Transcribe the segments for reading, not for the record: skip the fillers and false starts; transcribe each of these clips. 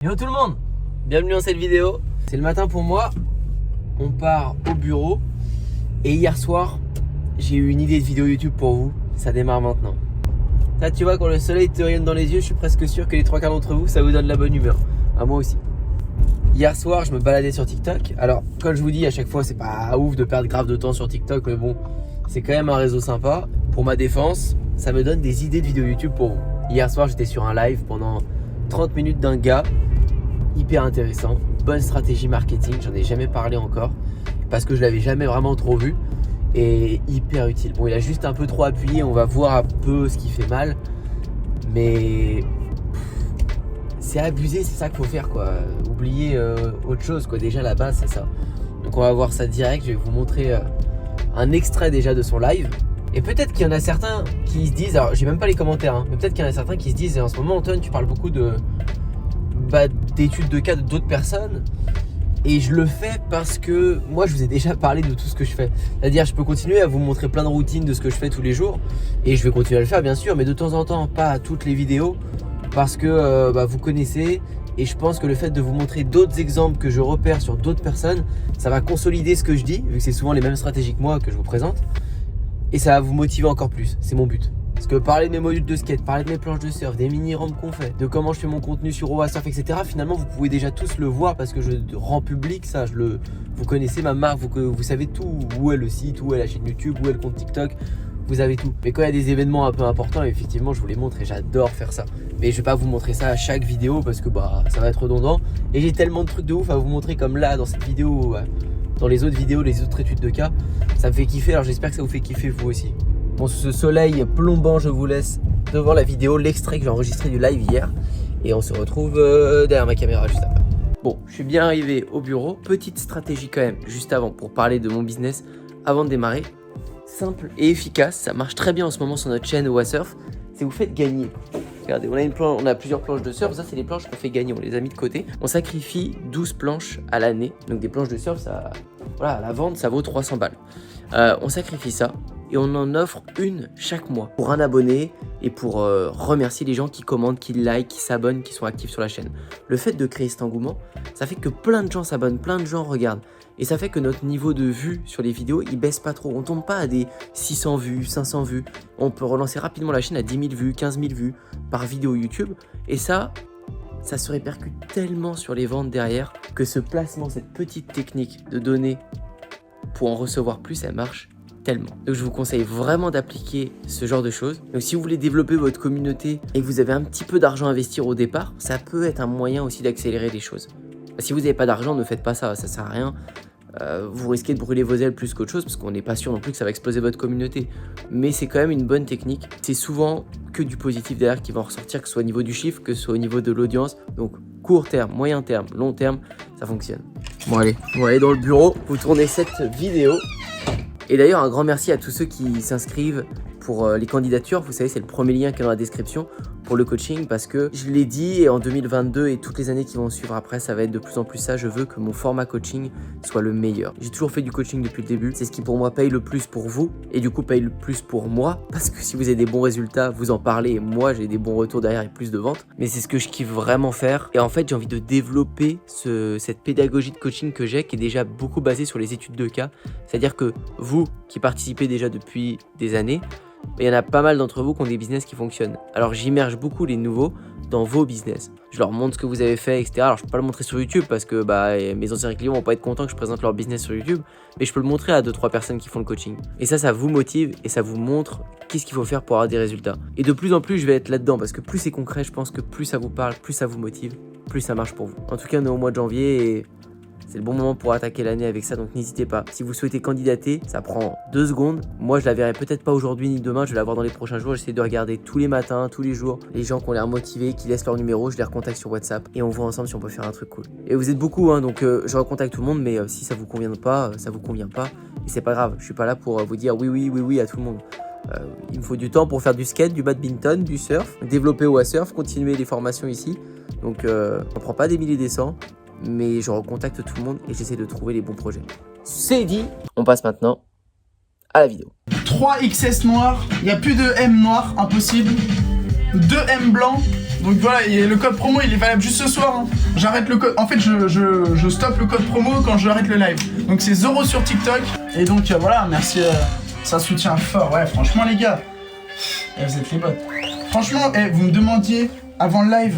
Yo tout le monde, bienvenue dans cette vidéo. C'est le matin pour moi, on part au bureau. Et hier soir, j'ai eu une idée de vidéo YouTube pour vous. Ça démarre maintenant. Là tu vois, quand le soleil te rayonne dans les yeux, je suis presque sûr que les trois quarts d'entre vous, ça vous donne la bonne humeur. À moi aussi. Hier soir, je me baladais sur TikTok. Alors, comme je vous dis, à chaque fois, c'est pas ouf de perdre grave de temps sur TikTok, mais bon, c'est quand même un réseau sympa. Pour ma défense, ça me donne des idées de vidéos YouTube pour vous. Hier soir, j'étais sur un live pendant 30 minutes d'un gars. Hyper intéressant, bonne stratégie marketing, j'en ai jamais parlé encore parce que je l'avais jamais vraiment trop vu et hyper utile. Bon, il a juste un peu trop appuyé, on va voir un peu ce qui fait mal, mais c'est abusé, c'est ça qu'il faut faire quoi. Oubliez autre chose quoi, déjà la base c'est ça. Donc on va voir ça direct, je vais vous montrer un extrait déjà de son live. Et peut-être qu'il y en a certains qui se disent, alors j'ai même pas les commentaires, hein, mais peut-être qu'il y en a certains qui se disent, et en ce moment Antoine tu parles beaucoup d'études de cas d'autres personnes, et je le fais parce que moi je vous ai déjà parlé de tout ce que je fais, c'est-à-dire je peux continuer à vous montrer plein de routines de ce que je fais tous les jours et je vais continuer à le faire bien sûr, mais de temps en temps, pas à toutes les vidéos parce que vous connaissez, et je pense que le fait de vous montrer d'autres exemples que je repère sur d'autres personnes, ça va consolider ce que je dis vu que c'est souvent les mêmes stratégies que moi que je vous présente, et ça va vous motiver encore plus, c'est mon but. Parce que parler de mes modules de skate, parler de mes planches de surf, des mini-ramps qu'on fait, de comment je fais mon contenu sur OaSurf, etc. Finalement, vous pouvez déjà tous le voir parce que je rends public ça. Vous connaissez ma marque, vous savez tout. Où est le site, où est la chaîne YouTube, où est le compte TikTok. Vous avez tout. Mais quand il y a des événements un peu importants, effectivement, je vous les montre et j'adore faire ça. Mais je vais pas vous montrer ça à chaque vidéo parce que ça va être redondant. Et j'ai tellement de trucs de ouf à vous montrer comme là dans cette vidéo, dans les autres vidéos, les autres études de cas. Ça me fait kiffer, alors j'espère que ça vous fait kiffer vous aussi. Bon, ce soleil plombant, je vous laisse devant la vidéo, l'extrait que j'ai enregistré du live hier. Et on se retrouve derrière ma caméra juste après. Bon, je suis bien arrivé au bureau. Petite stratégie quand même, juste avant, pour parler de mon business, avant de démarrer. Simple et efficace, ça marche très bien en ce moment sur notre chaîne OaSurf. C'est vous faites gagner. Regardez, on a plusieurs planches de surf. Ça, c'est les planches qu'on fait gagner, on les a mis de côté. On sacrifie 12 planches à l'année. Donc des planches de surf, ça, voilà, à la vente, ça vaut 300 balles. On sacrifie ça. Et on en offre une chaque mois pour un abonné et pour remercier les gens qui commentent, qui like, qui s'abonnent, qui sont actifs sur la chaîne. Le fait de créer cet engouement, ça fait que plein de gens s'abonnent, plein de gens regardent. Et ça fait que notre niveau de vues sur les vidéos, il baisse pas trop. On tombe pas à des 600 vues, 500 vues. On peut relancer rapidement la chaîne à 10 000 vues, 15 000 vues par vidéo YouTube. Et ça se répercute tellement sur les ventes derrière que ce placement, cette petite technique de donner pour en recevoir plus, elle marche tellement. Donc je vous conseille vraiment d'appliquer ce genre de choses. Donc si vous voulez développer votre communauté et que vous avez un petit peu d'argent à investir au départ, ça peut être un moyen aussi d'accélérer les choses. Si vous n'avez pas d'argent, ne faites pas ça, ça sert à rien. Vous risquez de brûler vos ailes plus qu'autre chose parce qu'on n'est pas sûr non plus que ça va exploser votre communauté. Mais c'est quand même une bonne technique. C'est souvent que du positif derrière qui va en ressortir, que ce soit au niveau du chiffre, que ce soit au niveau de l'audience. Donc court terme, moyen terme, long terme, ça fonctionne. Bon allez, on va aller dans le bureau, vous tournez cette vidéo. Et d'ailleurs, un grand merci à tous ceux qui s'inscrivent pour les candidatures. Vous savez, c'est le premier lien qui est dans la description pour le coaching, parce que je l'ai dit, et en 2022 et toutes les années qui vont suivre après, ça va être de plus en plus ça. Je veux que mon format coaching soit le meilleur. J'ai toujours fait du coaching depuis le début. C'est ce qui pour moi paye le plus pour vous et du coup paye le plus pour moi, parce que si vous avez des bons résultats, vous en parlez et moi j'ai des bons retours derrière et plus de ventes. Mais c'est ce que je kiffe vraiment faire. Et en fait, j'ai envie de développer cette pédagogie de coaching que j'ai, qui est déjà beaucoup basée sur les études de cas. C'est-à-dire que vous qui participez déjà depuis des années, il y en a pas mal d'entre vous qui ont des business qui fonctionnent. Alors j'immerge beaucoup les nouveaux dans vos business. Je leur montre ce que vous avez fait, etc. Alors je peux pas le montrer sur YouTube parce que mes anciens clients vont pas être contents que je présente leur business sur YouTube, mais je peux le montrer à 2-3 personnes qui font le coaching. Et ça vous motive et ça vous montre qu'est-ce qu'il faut faire pour avoir des résultats. Et de plus en plus je vais être là-dedans parce que plus c'est concret, je pense que plus ça vous parle, plus ça vous motive, plus ça marche pour vous. En tout cas on est au mois de janvier et c'est le bon moment pour attaquer l'année avec ça, donc n'hésitez pas. Si vous souhaitez candidater, ça prend 2 secondes. Moi, je la verrai peut-être pas aujourd'hui ni demain, je vais la voir dans les prochains jours. J'essaie de regarder tous les matins, tous les jours, les gens qui ont l'air motivés, qui laissent leur numéro, je les recontacte sur WhatsApp et on voit ensemble si on peut faire un truc cool. Et vous êtes beaucoup, hein, donc je recontacte tout le monde, mais si ça vous convient pas, ça vous convient pas. Et c'est pas grave, je suis pas là pour vous dire oui à tout le monde. Il me faut du temps pour faire du skate, du badminton, du surf, développer OaSurf, continuer les formations ici. Donc on prend pas des milliers des cents. Mais je recontacte tout le monde et j'essaie de trouver les bons projets. C'est dit, on passe maintenant à la vidéo. 3 XS noirs, il n'y a plus de M noir, impossible. 2 M blancs, donc voilà, et le code promo il est valable juste ce soir. Hein. j'arrête le code. En fait, je stoppe le code promo quand j'arrête le live. Donc c'est Zoro sur TikTok. Et donc voilà, merci. Ça soutient fort. Ouais, franchement, les gars. Vous êtes les bots. Franchement, vous me demandiez avant le live.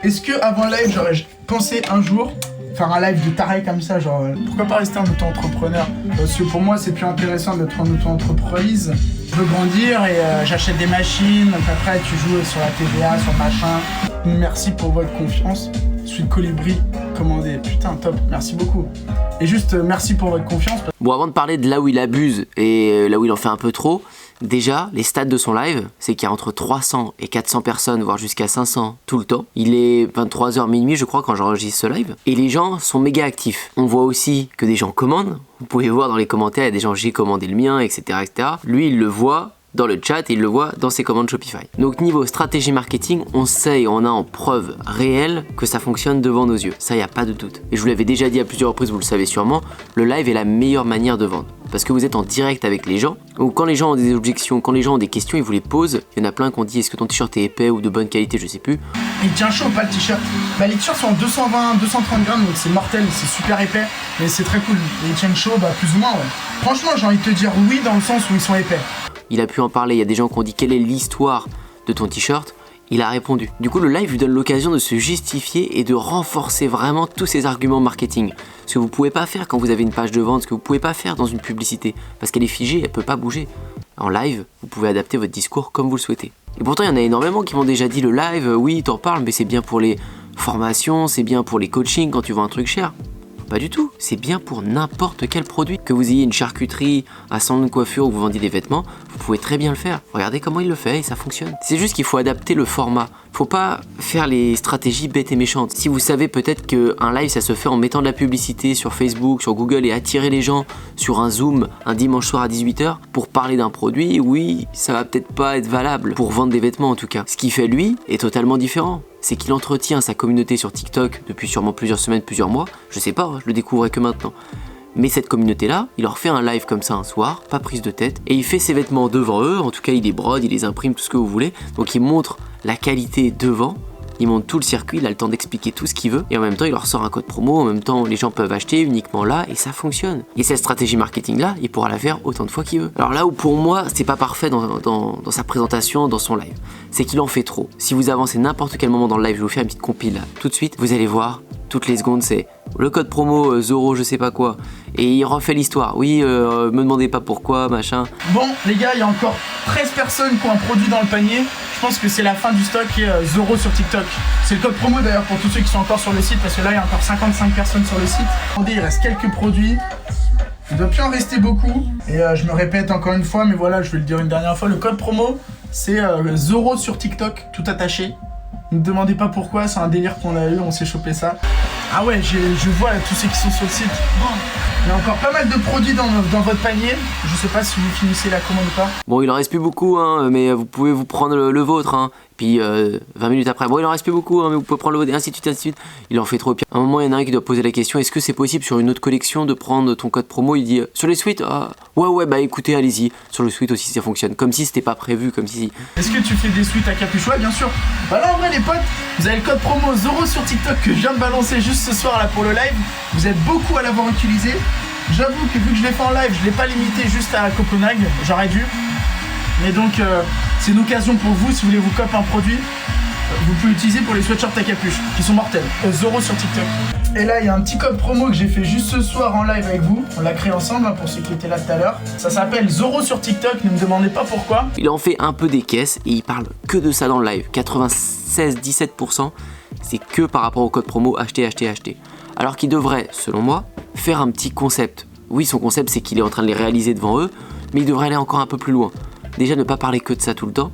Est-ce que avant le live, j'aurais pensé un jour faire un live de taré comme ça, genre pourquoi pas rester en auto-entrepreneur? Parce que pour moi c'est plus intéressant d'être en auto-entreprise. Je veux grandir et j'achète des machines, donc après tu joues sur la TVA, sur le machin. Merci pour votre confiance. Je suis Colibri commandé. Putain, top, merci beaucoup. Et juste merci pour votre confiance. Bon, avant de parler de là où il abuse et là où il en fait un peu trop, déjà, les stats de son live, c'est qu'il y a entre 300 et 400 personnes, voire jusqu'à 500 tout le temps. Il est 23h minuit, je crois, quand j'enregistre ce live. Et les gens sont méga actifs. On voit aussi que des gens commandent. Vous pouvez voir dans les commentaires, il y a des gens, j'ai commandé le mien, etc., etc. Lui, il le voit dans le chat et il le voit dans ses commandes Shopify. Donc niveau stratégie marketing, on sait et on a en preuve réelle que ça fonctionne devant nos yeux. Ça, il n'y a pas de doute. Et je vous l'avais déjà dit à plusieurs reprises, vous le savez sûrement, le live est la meilleure manière de vendre. Parce que vous êtes en direct avec les gens, ou quand les gens ont des objections, quand les gens ont des questions, ils vous les posent. Il y en a plein qui ont dit est-ce que ton t-shirt est épais ou de bonne qualité, je sais plus. Il tient chaud pas le t-shirt. Bah les t-shirts sont en 220, 230 grammes, donc c'est mortel, c'est super épais, mais c'est très cool. Et ils tiennent chaud, bah plus ou moins ouais. Franchement j'ai envie de te dire oui dans le sens où ils sont épais. Il a pu en parler, il y a des gens qui ont dit quelle est l'histoire de ton t-shirt. Il a répondu. Du coup, le live lui donne l'occasion de se justifier et de renforcer vraiment tous ses arguments marketing. Ce que vous pouvez pas faire quand vous avez une page de vente, ce que vous pouvez pas faire dans une publicité, parce qu'elle est figée, elle peut pas bouger. En live, vous pouvez adapter votre discours comme vous le souhaitez. Et pourtant, il y en a énormément qui m'ont déjà dit le live, oui, t'en parles, mais c'est bien pour les formations, c'est bien pour les coachings quand tu vends un truc cher. Pas du tout, c'est bien pour n'importe quel produit. Que vous ayez une charcuterie, un salon de coiffure ou que vous vendiez des vêtements, vous pouvez très bien le faire. Regardez comment il le fait et ça fonctionne. C'est juste qu'il faut adapter le format. Faut pas faire les stratégies bêtes et méchantes. Si vous savez peut-être qu'un live ça se fait en mettant de la publicité sur Facebook, sur Google et attirer les gens sur un Zoom un dimanche soir à 18h pour parler d'un produit, oui, ça va peut-être pas être valable pour vendre des vêtements en tout cas. Ce qu'il fait lui est totalement différent. C'est qu'il entretient sa communauté sur TikTok depuis sûrement plusieurs semaines, plusieurs mois. Je sais pas, je le découvrais que maintenant. Mais cette communauté-là, il leur fait un live comme ça un soir, pas prise de tête, et il fait ses vêtements devant eux, en tout cas il les brode, il les imprime, tout ce que vous voulez. Donc il montre la qualité devant, il montre tout le circuit, il a le temps d'expliquer tout ce qu'il veut, et en même temps il leur sort un code promo, en même temps les gens peuvent acheter uniquement là, et ça fonctionne. Et cette stratégie marketing-là, il pourra la faire autant de fois qu'il veut. Alors là où pour moi, c'est pas parfait dans sa présentation, dans son live, c'est qu'il en fait trop. Si vous avancez n'importe quel moment dans le live, je vais vous faire une petite compile là, tout de suite, vous allez voir, toutes les secondes c'est le code promo Zoro je sais pas quoi, et il refait l'histoire, oui, me demandez pas pourquoi, machin. Bon les gars, il y a encore 13 personnes qui ont un produit dans le panier. Je pense que c'est la fin du stock et Zoro sur TikTok. C'est le code promo d'ailleurs pour tous ceux qui sont encore sur le site, parce que là il y a encore 55 personnes sur le site. Attendez, il reste quelques produits. Il ne doit plus en rester beaucoup. Et je me répète encore une fois, mais voilà, je vais le dire une dernière fois. Le code promo, c'est Zoro sur TikTok, tout attaché. Ne me demandez pas pourquoi, c'est un délire qu'on a eu, on s'est chopé ça. Ah ouais, je vois là, tous ceux qui sont sur le site. Il y a encore pas mal de produits dans votre panier. Je sais pas si vous finissez la commande ou pas. Bon, il en reste plus beaucoup, hein, mais vous pouvez vous prendre le vôtre. Hein. Puis 20 minutes après, bon, il en reste plus beaucoup, hein, mais vous pouvez prendre le vôtre, et ainsi de suite, ainsi de suite. Il en fait trop. Puis à un moment, il y en a un qui doit poser la question, est-ce que c'est possible sur une autre collection de prendre ton code promo? Il dit, sur les suites, ouais, bah écoutez, allez-y. Sur le suite aussi, ça fonctionne. Comme si c'était pas prévu, comme si... Est-ce que tu fais des suites à capuche? Ouais, bien sûr. Bah là, en vrai, les potes, vous avez le code promo Zoro sur TikTok que je viens de balancer juste ce soir là pour le live. Vous êtes beaucoup à l'avoir utilisé. J'avoue que vu que je l'ai fait en live, je l'ai pas limité juste à Copenhague, j'aurais dû. Mais donc, c'est une occasion pour vous, si vous voulez vous copier un produit, vous pouvez l'utiliser pour les sweatshirts à capuche, qui sont mortels. Zoro sur TikTok. Et là, il y a un petit code promo que j'ai fait juste ce soir en live avec vous. On l'a créé ensemble, hein, pour ceux qui étaient là tout à l'heure. Ça s'appelle Zoro sur TikTok, ne me demandez pas pourquoi. Il en fait un peu des caisses et il parle que de ça dans le live. 96-17%, c'est que par rapport au code promo acheter. Alors qu'il devrait, selon moi, faire un petit concept. Oui, son concept, c'est qu'il est en train de les réaliser devant eux, mais il devrait aller encore un peu plus loin. Déjà, ne pas parler que de ça tout le temps,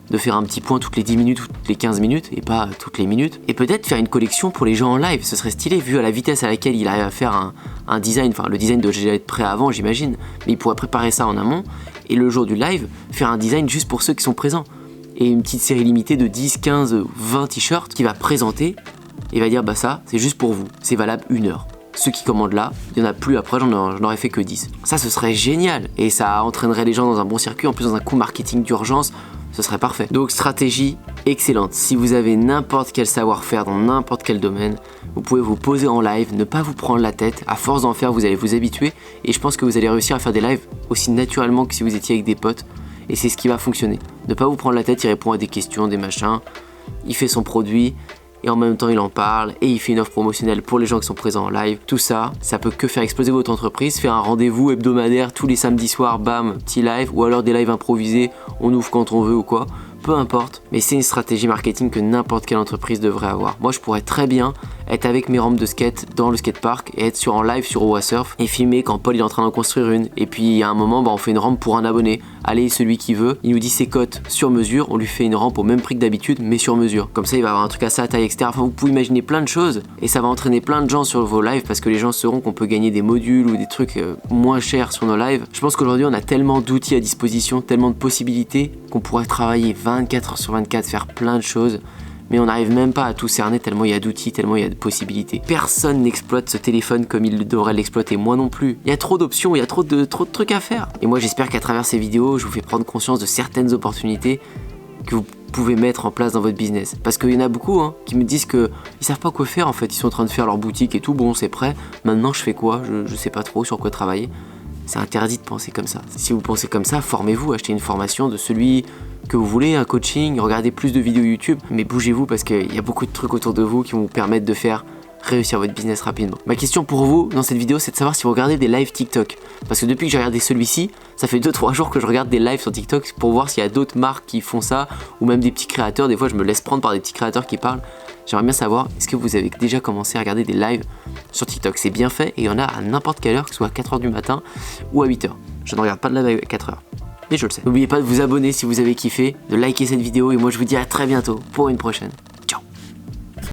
de faire un petit point toutes les 10 minutes, toutes les 15 minutes, et pas toutes les minutes. Et peut-être faire une collection pour les gens en live, ce serait stylé, vu à la vitesse à laquelle il arrive à faire un design, enfin le design doit déjà être prêt avant, j'imagine, mais il pourrait préparer ça en amont, et le jour du live, faire un design juste pour ceux qui sont présents. Et une petite série limitée de 10, 15, 20 t-shirts qu'il va présenter, et va dire, bah ça, c'est juste pour vous, c'est valable 1 heure. Ceux qui commandent là, il n'y en a plus après, j'en aurais fait que 10. Ça, ce serait génial. Et ça entraînerait les gens dans un bon circuit, en plus dans un coup marketing d'urgence. ce serait parfait. Donc stratégie excellente. Si vous avez n'importe quel savoir-faire dans n'importe quel domaine, vous pouvez vous poser en live, ne pas vous prendre la tête. À force d'en faire, vous allez vous habituer et je pense que vous allez réussir à faire des lives aussi naturellement que si vous étiez avec des potes. Et c'est ce qui va fonctionner. Ne pas vous prendre la tête, il répond à des questions, des machins, il fait son produit et en même temps il en parle et il fait une offre promotionnelle pour les gens qui sont présents en live. Tout ça, ça peut que faire exploser votre entreprise, faire un rendez-vous hebdomadaire tous les samedis soirs, bam, petit live, ou alors des lives improvisés, on ouvre quand on veut ou quoi. Peu importe, mais c'est une stratégie marketing que n'importe quelle entreprise devrait avoir. Moi, je pourrais très bien être avec mes rampes de skate dans le skatepark et être en live sur Owasurf et filmer quand Paul est en train d'en construire une. Et puis, à un moment, on fait une rampe pour un abonné. Allez, celui qui veut, il nous dit ses cotes sur mesure, on lui fait une rampe au même prix que d'habitude, mais sur mesure. Comme ça, il va avoir un truc à sa taille, etc. Enfin, vous pouvez imaginer plein de choses et ça va entraîner plein de gens sur vos lives parce que les gens sauront qu'on peut gagner des modules ou des trucs moins chers sur nos lives. Je pense qu'aujourd'hui, on a tellement d'outils à disposition, tellement de possibilités qu'on pourrait travailler 24 heures sur 24, faire plein de choses. Mais on n'arrive même pas à tout cerner tellement il y a d'outils, tellement il y a de possibilités. Personne n'exploite ce téléphone comme il devrait l'exploiter, moi non plus. Il y a trop d'options, il y a trop de trucs à faire. Et moi j'espère qu'à travers ces vidéos, je vous fais prendre conscience de certaines opportunités que vous pouvez mettre en place dans votre business. Parce qu'il y en a beaucoup qui me disent qu'ils savent pas quoi faire en fait. Ils sont en train de faire leur boutique et tout, bon c'est prêt. Maintenant je fais quoi? Je sais pas trop sur quoi travailler. C'est interdit de penser comme ça. Si vous pensez comme ça, formez-vous, achetez une formation de celui que vous voulez, un coaching, regardez plus de vidéos YouTube, mais bougez-vous parce qu'il y a beaucoup de trucs autour de vous qui vont vous permettre de faire réussir votre business rapidement. Ma question pour vous dans cette vidéo, c'est de savoir si vous regardez des lives TikTok. Parce que depuis que j'ai regardé celui-ci, ça fait 2-3 jours que je regarde des lives sur TikTok pour voir s'il y a d'autres marques qui font ça, ou même des petits créateurs. Des fois, je me laisse prendre par des petits créateurs qui parlent. J'aimerais bien savoir, est-ce que vous avez déjà commencé à regarder des lives sur TikTok? C'est bien fait et il y en a à n'importe quelle heure, que ce soit à 4h du matin ou à 8h. Je ne regarde pas de live à 4h. Mais je le sais. N'oubliez pas de vous abonner si vous avez kiffé, de liker cette vidéo et moi je vous dis à très bientôt pour une prochaine. Ciao.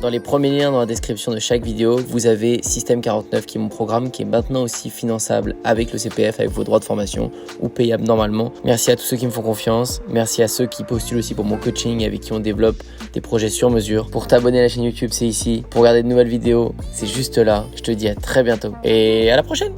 Dans les premiers liens dans la description de chaque vidéo, vous avez Système 49 qui est mon programme qui est maintenant aussi finançable avec le CPF, avec vos droits de formation ou payable normalement. Merci à tous ceux qui me font confiance. Merci à ceux qui postulent aussi pour mon coaching avec qui on développe des projets sur mesure. Pour t'abonner à la chaîne YouTube, c'est ici. Pour regarder de nouvelles vidéos, c'est juste là. Je te dis à très bientôt et à la prochaine.